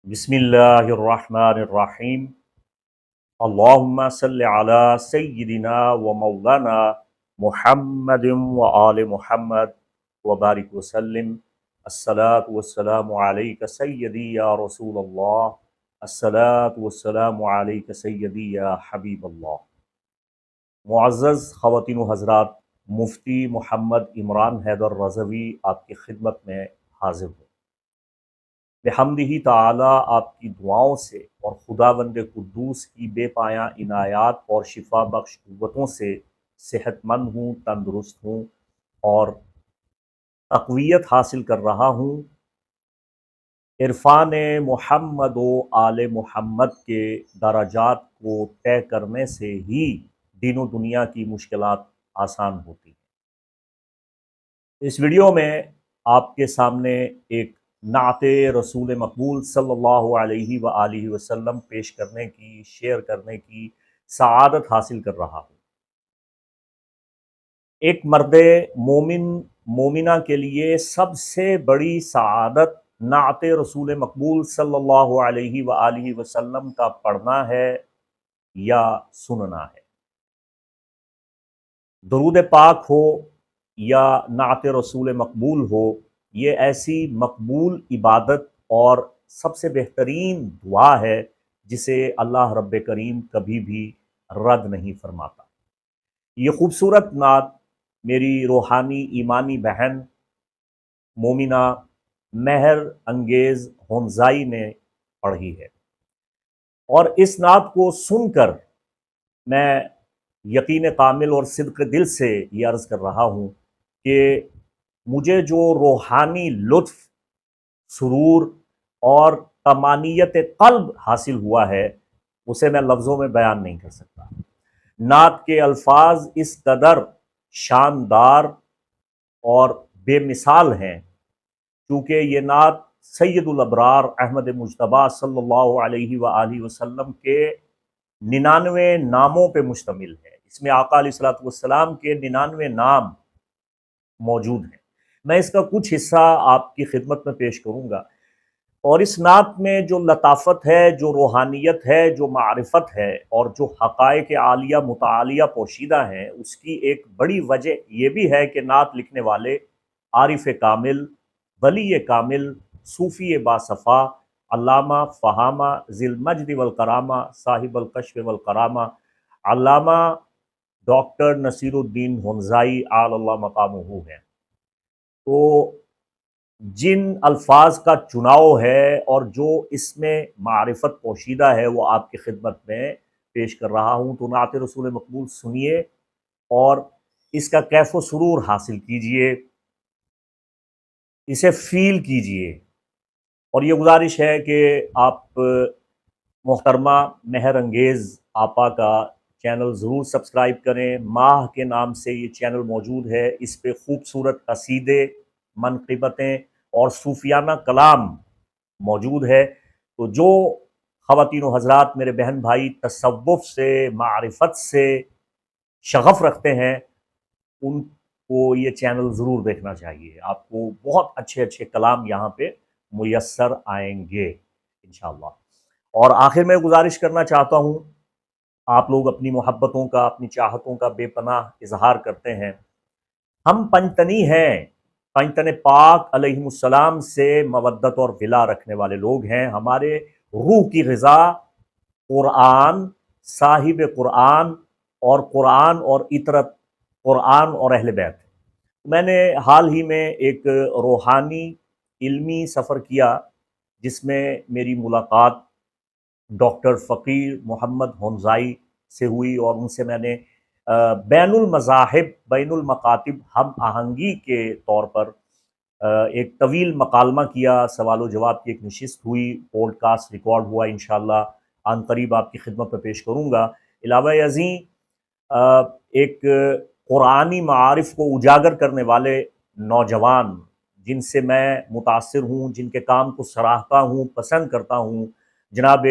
बिस्मिल्लाहिर्रहमानिर्रहीम। अल्लाहुम्मा सल्लि अला सय्यिदिना व मौलाना मुहम्मदिन व आले मुहम्मद व बारिक वसल्लिम। अस्सलातु वस्सलामु अलैका सय्यदी या रसूलल्लाह। अस्सलातु वस्सलामु अलैका सय्यदी या हबीबल्लाह। मुअज़्ज़ज़ ख़वातीन व हज़रात, मुफ्ती मोहम्मद इमरान हैदर रज़वी आपकी खिदमत में हाज़िर हूँ। बिहम्दिही ताला आपकी दुआओं से और खुदावंद कुद्दूस की बेपाया इनायात और शिफा बख्श कुव्वतों से सेहतमंद हूँ, तंदुरुस्त हूँ और तक़वियत हासिल कर रहा हूँ। इरफ़ान मोहम्मद व आले मोहम्मद के दराजात को तय करने से ही दीन व दुनिया की मुश्किलात आसान होती हैं। इस वीडियो में आपके सामने एक नाते रसूल मकबूल सल्लल्लाहु अलैहि व आलिहि वसल्लम पेश करने की, शेयर करने की सआदत हासिल कर रहा हूँ। एक मर्दे मोमिन मोमिना के लिए सबसे बड़ी सआदत नाते रसूल मकबूल सल्लल्लाहु अलैहि व आलिहि वसल्लम का पढ़ना है या सुनना है। दरूद पाक हो या नाते रसूल मकबूल हो, ये ऐसी मकबूल इबादत और सबसे बेहतरीन दुआ है जिसे अल्लाह रब्बे करीम कभी भी रद्द नहीं फरमाता। ये खूबसूरत नात मेरी रूहानी ईमानी बहन मोमिना महर अंगेज़ होंजाई ने पढ़ी है, और इस नात को सुनकर मैं यकीन कामिल और सिद्क़ दिल से ये अर्ज़ कर रहा हूँ कि मुझे जो रूहानी लुत्फ़, सुरूर और तमानियत क़ल्ब हासिल हुआ है, उसे मैं लफ्ज़ों में बयान नहीं कर सकता। नात के अल्फाज इस कदर शानदार और बेमिसाल हैं, चूँकि ये नात सैयदुल अबरार अहमद मुज्तबा सल्लल्लाहु अलैहि व आलिहि वसल्लम के 99 नामों पे मुश्तमिल है। इसमें आका अलैहिस्सलातु वस्सलाम के 99 नाम मौजूद हैं। मैं इसका कुछ हिस्सा आपकी खिदमत में पेश करूँगा, और इस नात में जो लताफ़त है, जो रूहानियत है, जो मारिफत है और जो हक़ाइक़ आलिया मुतालिया पोशीदा हैं, उसकी एक बड़ी वजह ये भी है कि नात लिखने वाले आरिफ़ कामिल, वली कामिल, सूफ़ी बासफ़ा, अल्लामा फ़हामा ज़िल मज्द वल करामा साहिबुल कश्फ़ वल करामा अल्लामा डॉक्टर नसीरुद्दीन हुंज़ाई आलल्लाह मक़ामुहू हैं। तो जिन अल्फाज का चुनाव है और जो इसमें मारिफत पोशीदा है, वो आपकी खिदमत में पेश कर रहा हूँ। तो नात रसूल मकबूल सुनिए और इसका कैफ़ व सुरूर हासिल कीजिए, इसे फ़ील कीजिए। और ये गुजारिश है कि आप मोहतरमा महर अंगेज़ आपा का चैनल ज़रूर सब्सक्राइब करें। माह के नाम से ये चैनल मौजूद है। इस पे खूबसूरत कसीदे, मनक़िबतें और सूफियाना कलाम मौजूद है। तो जो ख़वातीन व हज़रात, मेरे बहन भाई तसव्वुफ़ से, मारिफत से शग़फ़ रखते हैं, उनको ये चैनल ज़रूर देखना चाहिए। आपको बहुत अच्छे अच्छे कलाम यहाँ पे मुयस्सर आएंगे इंशाअल्लाह। और आखिर में गुजारिश करना चाहता हूँ, आप लोग अपनी मोहब्बतों का, अपनी चाहतों का बेपनाह इजहार करते हैं। हम पंजतनी हैं, पंजतन पाक अलैहिमुस्सलाम से मवद्दत और विला रखने वाले लोग हैं। हमारे रूह की ग़िज़ा क़ुरआन, साहिब क़ुरआन और इतरत क़ुरआन और अहले बैत। मैंने हाल ही में एक रूहानी इल्मी सफ़र किया, जिसमें मेरी मुलाकात डॉक्टर फ़कीर मोहम्मद हुंज़ाई से हुई, और उनसे मैंने बैनुल मज़ाहिब, बैनुल मकातिब हम आहंगी के तौर पर एक तवील मकालमा किया। सवाल व जवाब की एक नशिस्त हुई, पॉडकास्ट रिकॉर्ड हुआ। इंशाअल्लाह अनक़रीब आपकी खिदमत में पेश करूँगा। इलावा अज़ीं एक क़ुरानी मारिफ़ को उजागर करने वाले नौजवान, जिनसे मैं मुतासिर हूँ, जिनके काम को सराहता हूँ, पसंद करता हूँ, जनाब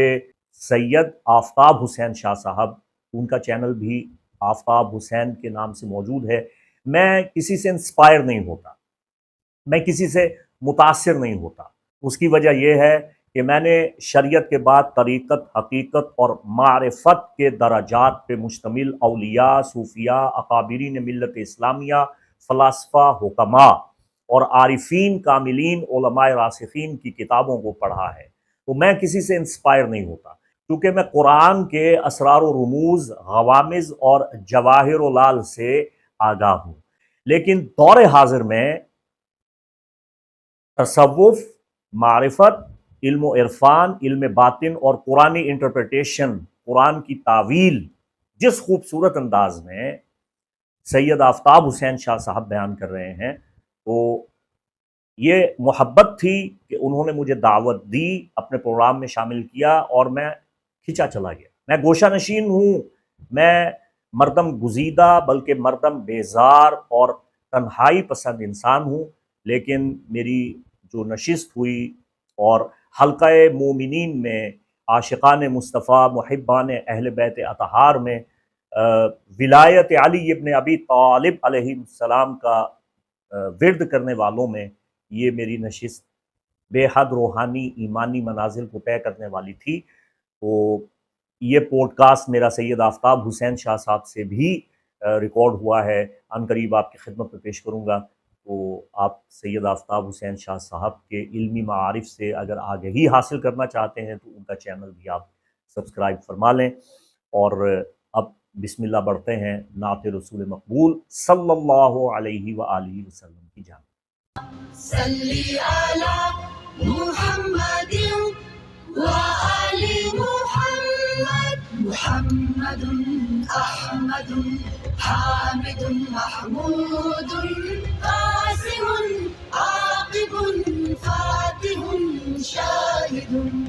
सैयद आफ़ताब हुसैन शाह साहब। उनका चैनल भी आफ़ताब हुसैन के नाम से मौजूद है। मैं किसी से इंस्पायर नहीं होता, मैं किसी से मुतासिर नहीं होता। उसकी वजह यह है کہ میں نے شریعت کے بعد طریقت، حقیقت اور معرفت کے درجات پہ مشتمل اولیاء، صوفیاء، اکابرین ملت اسلامیہ، فلاسفہ، حکماء اور عارفین، کاملین، علماء راسخین کی کتابوں کو پڑھا ہے۔ تو میں کسی سے انسپائر نہیں ہوتا، کیونکہ میں قرآن کے اسرار و رموز، غوامض اور جواہر و لال سے آگاہ ہوں۔ لیکن دور حاضر میں تصوف، معرفت، علم و عرفان، علم باطن اور قرآنی انٹرپریٹیشن، قرآن کی تعویل جس خوبصورت انداز میں سید آفتاب حسین شاہ صاحب بیان کر رہے ہیں، تو یہ محبت تھی کہ انہوں نے مجھے دعوت دی، اپنے پروگرام میں شامل کیا اور میں کھنچا چلا گیا۔ میں گوشہ نشین ہوں، میں مردم گزیدہ بلکہ مردم بیزار اور تنہائی پسند انسان ہوں، لیکن میری جو نشست ہوئی اور حلقہ مومنین میں عاشقان مصطفیٰ، محبان اہل بیت اطہار میں ولایت علی ابن ابی طالب علیہ السلام کا ورد کرنے والوں میں یہ میری نشست بے حد روحانی ایمانی منازل کو طے کرنے والی تھی۔ تو یہ پوڈ کاسٹ میرا سید آفتاب حسین شاہ صاحب سے بھی ریکارڈ ہوا ہے، عنقریب آپ کی خدمت میں پیش کروں گا۔ تو آپ سید آفتاب حسین شاہ صاحب کے علمی معارف سے اگر آگہی حاصل کرنا چاہتے ہیں تو ان کا چینل بھی آپ سبسکرائب فرما لیں۔ اور اب بسم اللہ بڑھتے ہیں نعت رسول مقبول صلی اللہ علیہ وآلہ وسلم کی جانب۔ صلی علی محمد وآل محمد، محمد احمد حامد محمود قاسم عاقب فاتح شاہد۔